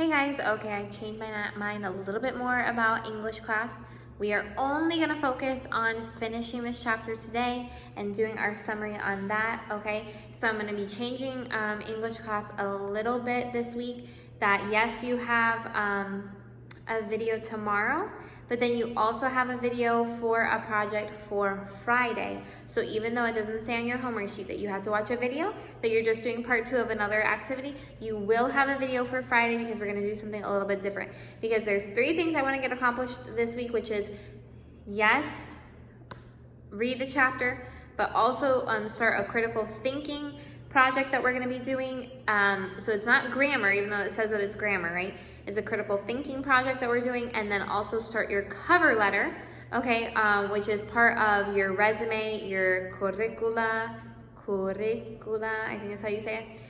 Hey guys, okay, I changed my mind a little bit more about English class. We are only going to focus on finishing this chapter today and doing our summary on that, okay? So I'm going to be changing English class a little bit this week. That yes, you have a video tomorrow, but then you also have a video for a project for Friday. So even though it doesn't say on your homework sheet that you have to watch a video, that you're just doing part 2 of another activity, you will have a video for Friday because we're gonna do something a little bit different. Because there's 3 things I wanna get accomplished this week, which is, yes, read the chapter, but also start a critical thinking project that we're gonna be doing. So it's not grammar, even though it says that it's grammar, right? It's a critical thinking project that we're doing, and then also start your cover letter, okay, which is part of your resume, your curricula, I think that's how you say it,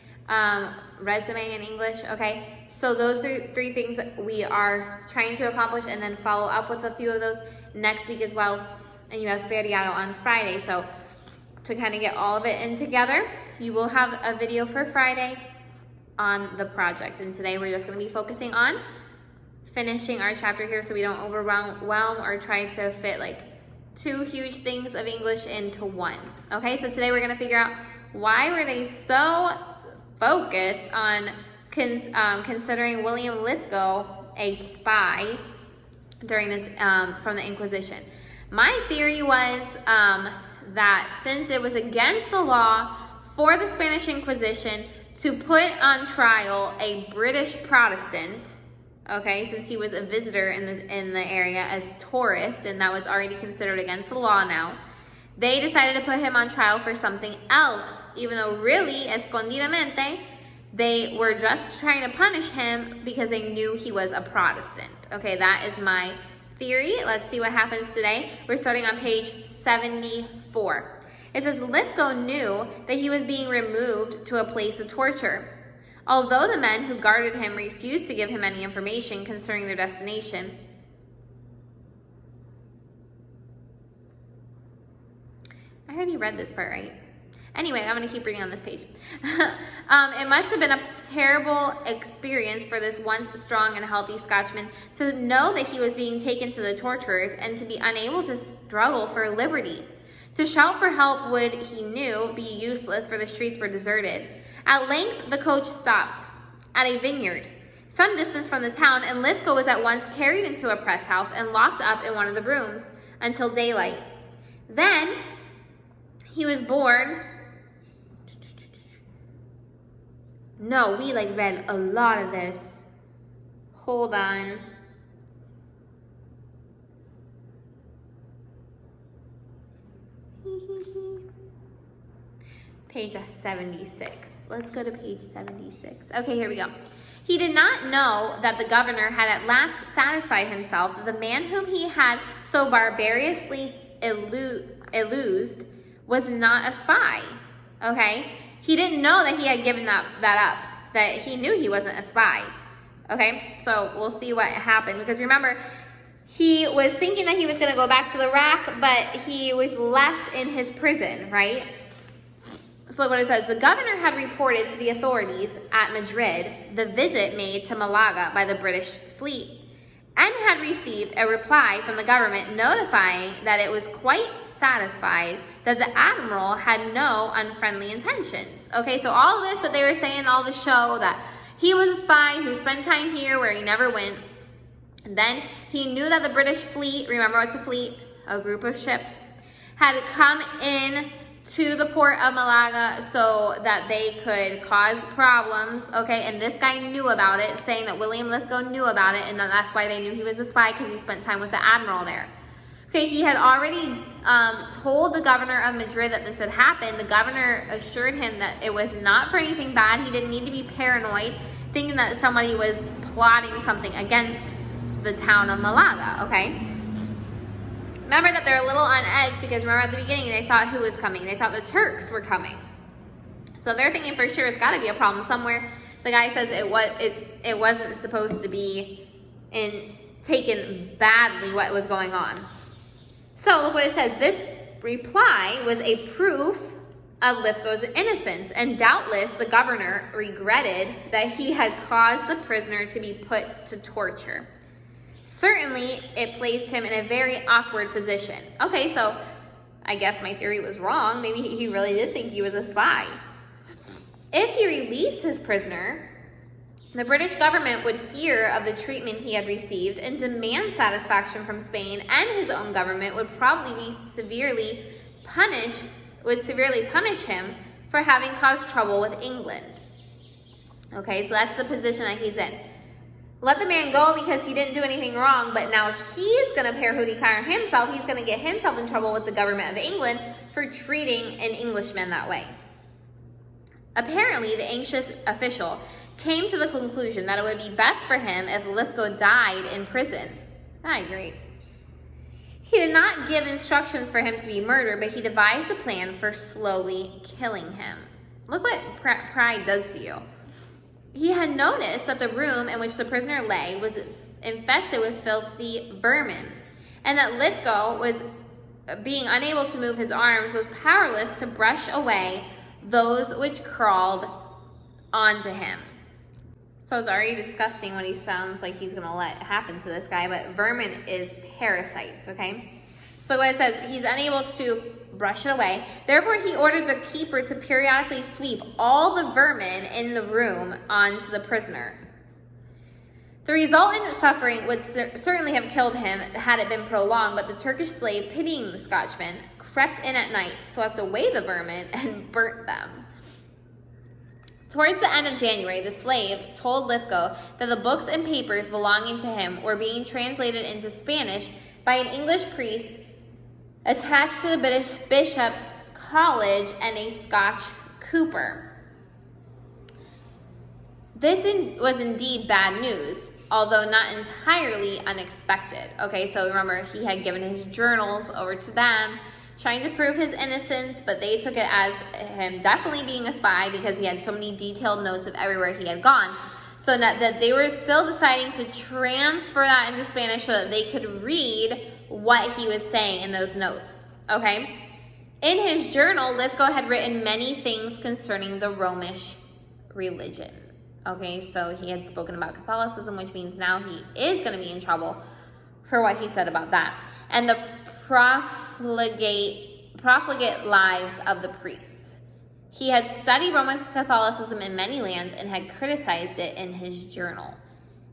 resume in English, okay? So those are 3 things that we are trying to accomplish, and then follow up with a few of those next week as well, and you have feriado on Friday. So to kind of get all of it in together, you will have a video for Friday on the project, and today we're just going to be focusing on finishing our chapter here so we don't overwhelm or try to fit like 2 huge things of English into one. Okay, so today we're going to figure out why were they so focused on considering William Lithgow a spy during this from the Inquisition. My theory was that since it was against the law for the Spanish Inquisition to put on trial a British Protestant, okay, since he was a visitor in the area as tourist, and that was already considered against the law now, they decided to put him on trial for something else, even though really, escondidamente, they were just trying to punish him because they knew he was a Protestant. Okay, that is my theory. Let's see what happens today. We're starting on page 74. It says, Lithgow knew that he was being removed to a place of torture. Although the men who guarded him refused to give him any information concerning their destination. I already read this part, right? Anyway, I'm going to keep reading on this page. It must have been a terrible experience for this once strong and healthy Scotchman to know that he was being taken to the torturers and to be unable to struggle for liberty. To shout for help would, he knew, be useless, for the streets were deserted. At length, the coach stopped at a vineyard, some distance from the town, and Lithgow was at once carried into a press house and locked up in one of the rooms until daylight. Then, he was born. No, we read a lot of this. Hold on. Page 76. Let's go to page 76. Okay, here we go. He did not know that the governor had at last satisfied himself that the man whom he had so barbarously eluded was not a spy. Okay? He didn't know that he had given that up, that he knew he wasn't a spy. Okay? So we'll see what happened, because remember, he was thinking that he was going to go back to the rack, but he was left in his prison, right? So look what it says. The governor had reported to the authorities at Madrid the visit made to Malaga by the British fleet, and had received a reply from the government notifying that it was quite satisfied that the admiral had no unfriendly intentions. Okay, so all of this that they were saying, all the show that he was a spy who spent time here where he never went. And then he knew that the British fleet, remember what's a fleet? A group of ships, had come in to the port of Malaga so that they could cause problems, okay? And this guy knew about it, saying that William Lithgow knew about it, and that's why they knew he was a spy, because he spent time with the admiral there. Okay, he had already told the governor of Madrid that this had happened. The governor assured him that it was not for anything bad. He didn't need to be paranoid, thinking that somebody was plotting something against the town of Malaga, okay? Remember that they're a little on edge because remember at the beginning they thought who was coming? They thought the Turks were coming. So they're thinking for sure it's got to be a problem somewhere. The guy says it wasn't supposed to be taken badly what was going on. So look what it says. This reply was a proof of Lithgow's innocence, and doubtless the governor regretted that he had caused the prisoner to be put to torture. Certainly, it placed him in a very awkward position. Okay, so I guess my theory was wrong. Maybe he really did think he was a spy. If he released his prisoner, the British government would hear of the treatment he had received and demand satisfaction from Spain, and his own government would probably severely punish him for having caused trouble with England. Okay, so that's the position that he's in. Let the man go because he didn't do anything wrong, but now he's going to pay hootie kar himself. He's going to get himself in trouble with the government of England for treating an Englishman that way. Apparently, the anxious official came to the conclusion that it would be best for him if Lithgow died in prison. Great. He did not give instructions for him to be murdered, but he devised a plan for slowly killing him. Look what pride does to you. He had noticed that the room in which the prisoner lay was infested with filthy vermin, and that Lithgow was being unable to move his arms, was powerless to brush away those which crawled onto him. So it's already disgusting what he sounds like he's going to let happen to this guy, but vermin is parasites, okay? So what it says, he's unable to brush it away. Therefore, he ordered the keeper to periodically sweep all the vermin in the room onto the prisoner. The resultant suffering would certainly have killed him had it been prolonged, but the Turkish slave, pitying the Scotchman, crept in at night, swept away the vermin, and burnt them. Towards the end of January, the slave told Lithgow that the books and papers belonging to him were being translated into Spanish by an English priest attached to the bishop's college and a Scotch cooper. This was indeed bad news, although not entirely unexpected. Okay, so remember, he had given his journals over to them, trying to prove his innocence, but they took it as him definitely being a spy because he had so many detailed notes of everywhere he had gone. So that they were still deciding to transfer that into Spanish so that they could read what he was saying in those notes, okay? In his journal, Lithgow had written many things concerning the Romish religion, okay? So he had spoken about Catholicism, which means now he is going to be in trouble for what he said about that. And the profligate lives of the priests. He had studied Roman Catholicism in many lands and had criticized it in his journal.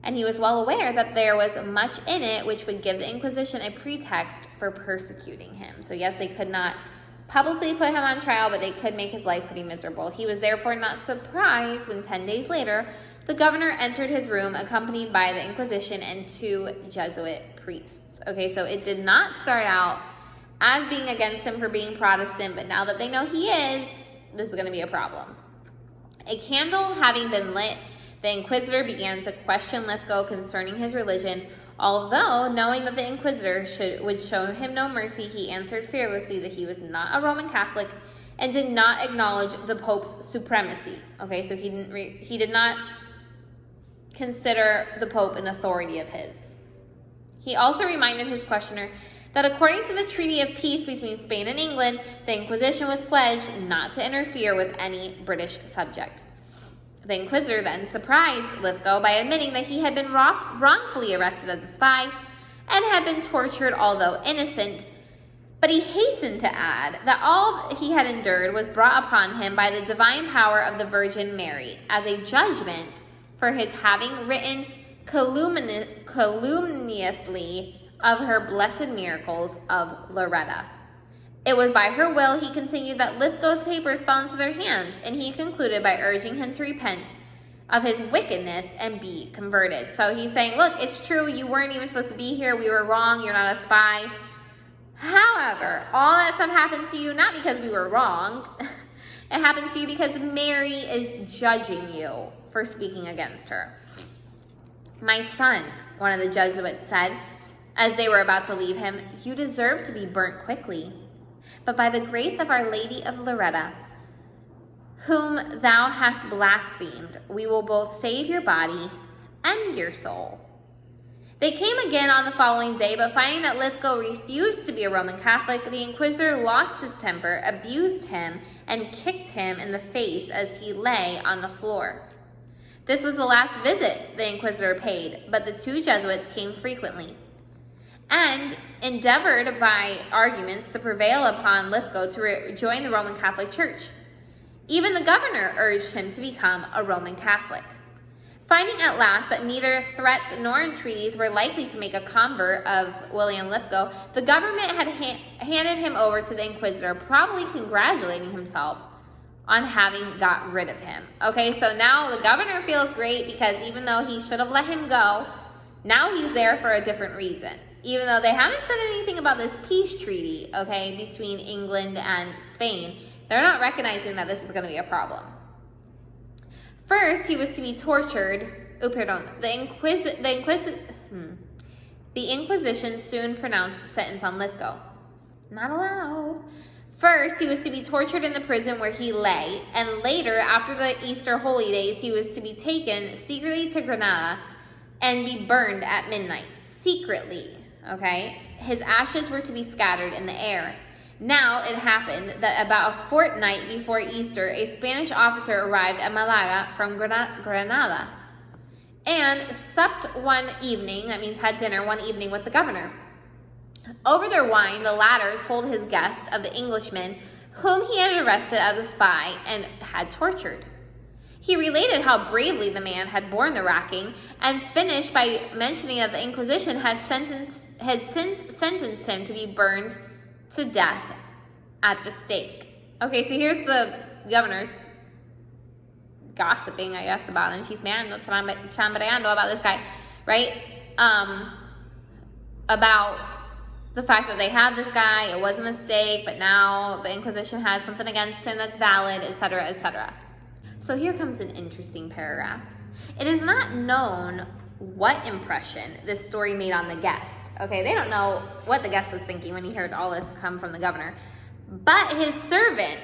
And he was well aware that there was much in it which would give the Inquisition a pretext for persecuting him. So yes, they could not publicly put him on trial, but they could make his life pretty miserable. He was therefore not surprised when 10 days later, the governor entered his room accompanied by the Inquisition and 2 Jesuit priests. Okay, so it did not start out as being against him for being Protestant, but now that they know he is, this is going to be a problem. A candle having been lit, the inquisitor began to question Lithgow concerning his religion. Although, knowing that the inquisitor would show him no mercy, he answered fearlessly that he was not a Roman Catholic and did not acknowledge the Pope's supremacy. Okay, so he did not consider the Pope an authority of his. He also reminded his questioner that according to the Treaty of Peace between Spain and England, the Inquisition was pledged not to interfere with any British subject. The Inquisitor then surprised Lithgow by admitting that he had been wrongfully arrested as a spy and had been tortured although innocent, but he hastened to add that all he had endured was brought upon him by the divine power of the Virgin Mary as a judgment for his having written calumniously of her blessed miracles of Loretta. It was by her will, he continued, that Lithgow's papers fell into their hands, and he concluded by urging him to repent of his wickedness and be converted. So he's saying, look, it's true, you weren't even supposed to be here, we were wrong, you're not a spy. However, all that stuff happened to you not because we were wrong, it happened to you because Mary is judging you for speaking against her. My son, one of the Jesuits said, as they were about to leave him, you deserve to be burnt quickly. But by the grace of Our Lady of Loretta, whom thou hast blasphemed, we will both save your body and your soul. They came again on the following day, but finding that Lithgow refused to be a Roman Catholic, the inquisitor lost his temper, abused him, and kicked him in the face as he lay on the floor. This was the last visit the inquisitor paid, but the two Jesuits came frequently and endeavored by arguments to prevail upon Lithgow to join the Roman Catholic Church. Even the governor urged him to become a Roman Catholic. Finding at last that neither threats nor entreaties were likely to make a convert of William Lithgow, the government had handed him over to the inquisitor, probably congratulating himself on having got rid of him. Okay, so now the governor feels great because even though he should have let him go, now he's there for a different reason. Even though they haven't said anything about this peace treaty, okay, between England and Spain, they're not recognizing that this is going to be a problem. First, he was to be tortured. The Inquisition soon pronounced sentence on Lithgow. Not allowed. First, he was to be tortured in the prison where he lay, and later, after the Easter holy days, he was to be taken secretly to Granada and be burned at midnight. Secretly, okay? His ashes were to be scattered in the air. Now, it happened that about a fortnight before Easter, a Spanish officer arrived at Malaga from Granada and supped one evening, that means had dinner one evening with the governor. Over their wine, the latter told his guest of the Englishman whom he had arrested as a spy and had tortured. He related how bravely the man had borne the racking and finished by mentioning that the Inquisition had since sentenced him to be burned to death at the stake. Okay, so here's the governor gossiping, I guess, about him. Chismeando, chambreando about this guy, right? About the fact that they had this guy, it was a mistake, but now the Inquisition has something against him that's valid, etc., etc. So here comes an interesting paragraph. It is not known what impression this story made on the guest. Okay, they don't know what the guest was thinking when he heard all this come from the governor. But his servant,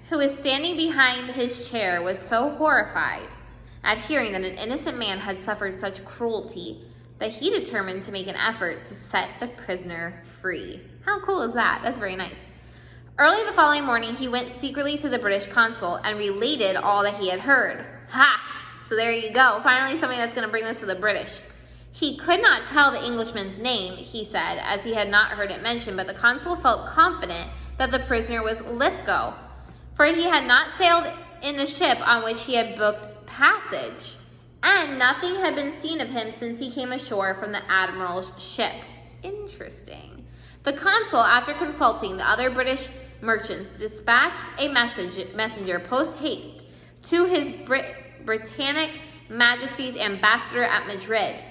who was standing behind his chair, was so horrified at hearing that an innocent man had suffered such cruelty that he determined to make an effort to set the prisoner free. How cool is that? That's very nice. Early the following morning, he went secretly to the British consul and related all that he had heard. Ha! So there you go. Finally, something that's going to bring this to the British. He could not tell the Englishman's name, he said, as he had not heard it mentioned, but the consul felt confident that the prisoner was Lithgow, for he had not sailed in the ship on which he had booked passage, and nothing had been seen of him since he came ashore from the admiral's ship. Interesting. The consul, after consulting the other British merchants, dispatched a messenger post-haste to his Britannic Majesty's ambassador at Madrid,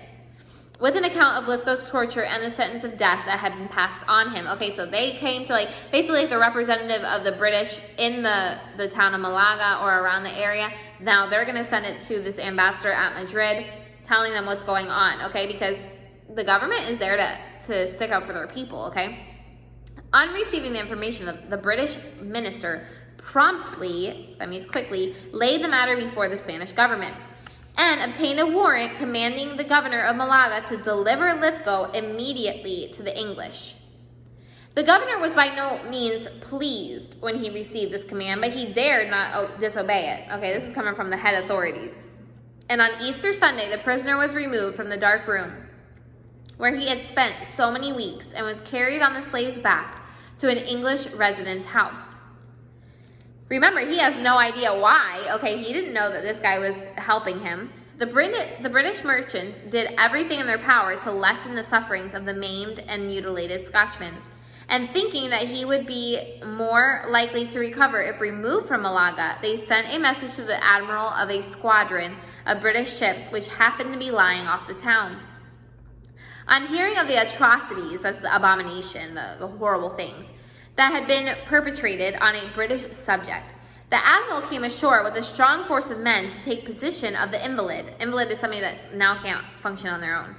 with an account of Lithgow's torture and the sentence of death that had been passed on him. Okay, so they came to basically the representative of the British in the town of Malaga or around the area. Now they're going to send it to this ambassador at Madrid, telling them what's going on, okay, because the government is there to stick up for their people, okay? On receiving the information, the British minister promptly, that means quickly, laid the matter before the Spanish government and obtained a warrant commanding the governor of Malaga to deliver Lithgow immediately to the English. The governor was by no means pleased when he received this command, but he dared not disobey it. Okay, this is coming from the head authorities. And on Easter Sunday, the prisoner was removed from the dark room where he had spent so many weeks and was carried on the slave's back to an English resident's house. Remember, he has no idea why. Okay, he didn't know that this guy was helping him. The British merchants did everything in their power to lessen the sufferings of the maimed and mutilated Scotchman. And thinking that he would be more likely to recover if removed from Malaga, they sent a message to the admiral of a squadron of British ships which happened to be lying off the town. On hearing of the atrocities, that's the abomination, the horrible things, that had been perpetrated on a British subject, the admiral came ashore with a strong force of men to take possession of the invalid. Invalid is somebody that now can't function on their own,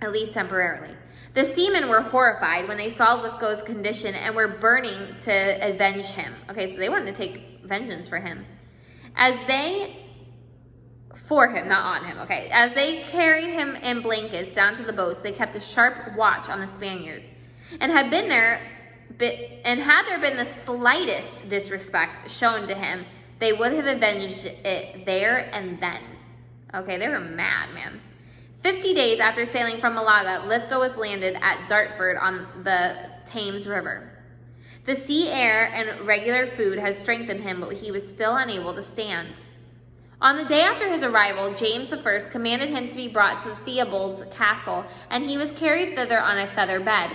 at least temporarily. The seamen were horrified when they saw Lithgow's condition and were burning to avenge him. Okay, so they wanted to take vengeance for him. As they for him, not on him, okay? As they carried him in blankets down to the boats, they kept a sharp watch on the Spaniards. And had there been the slightest disrespect shown to him, they would have avenged it there and then. Okay, they were mad, man. 50 days after sailing from Malaga, Lithgow was landed at Dartford on the Thames River. The sea air and regular food had strengthened him, but he was still unable to stand. On the day after his arrival, James I commanded him to be brought to Theobald's castle, and he was carried thither on a feather bed.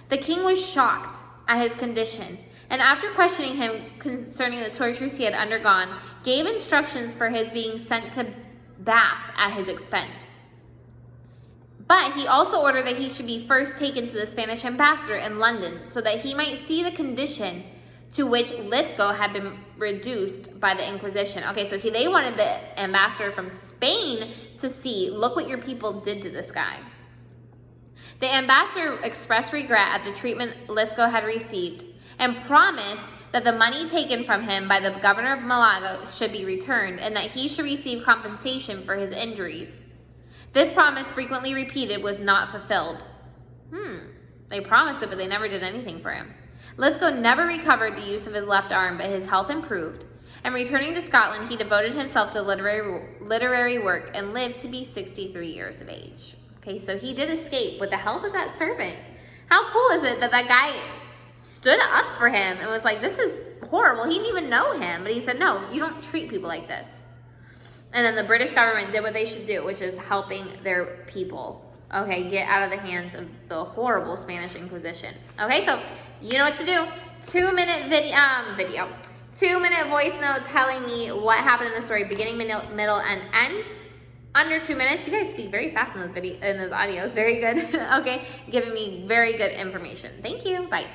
The king was shocked at his condition, and after questioning him concerning the tortures he had undergone, gave instructions for his being sent to Bath at his expense. But he also ordered that he should be first taken to the Spanish ambassador in London, so that he might see the condition to which Lithgow had been reduced by the Inquisition. Okay, so they wanted the ambassador from Spain to see, look what your people did to this guy. The ambassador expressed regret at the treatment Lithgow had received and promised that the money taken from him by the governor of Malaga should be returned and that he should receive compensation for his injuries. This promise, frequently repeated, was not fulfilled. They promised it, but they never did anything for him. Lithgow never recovered the use of his left arm, but his health improved. And returning to Scotland, he devoted himself to literary work and lived to be 63 years of age. Okay, so he did escape with the help of that servant. How cool is it that that guy stood up for him and was like, this is horrible. He didn't even know him, but he said, no, you don't treat people like this. And then the British government did what they should do, which is helping their people, okay, get out of the hands of the horrible Spanish Inquisition. Okay, so you know what to do. 2-minute video. 2-minute voice note telling me what happened in the story, beginning, middle, and end. Under 2 minutes. You guys speak very fast in those audios. Very good. Okay, giving me very good information. Thank you. Bye.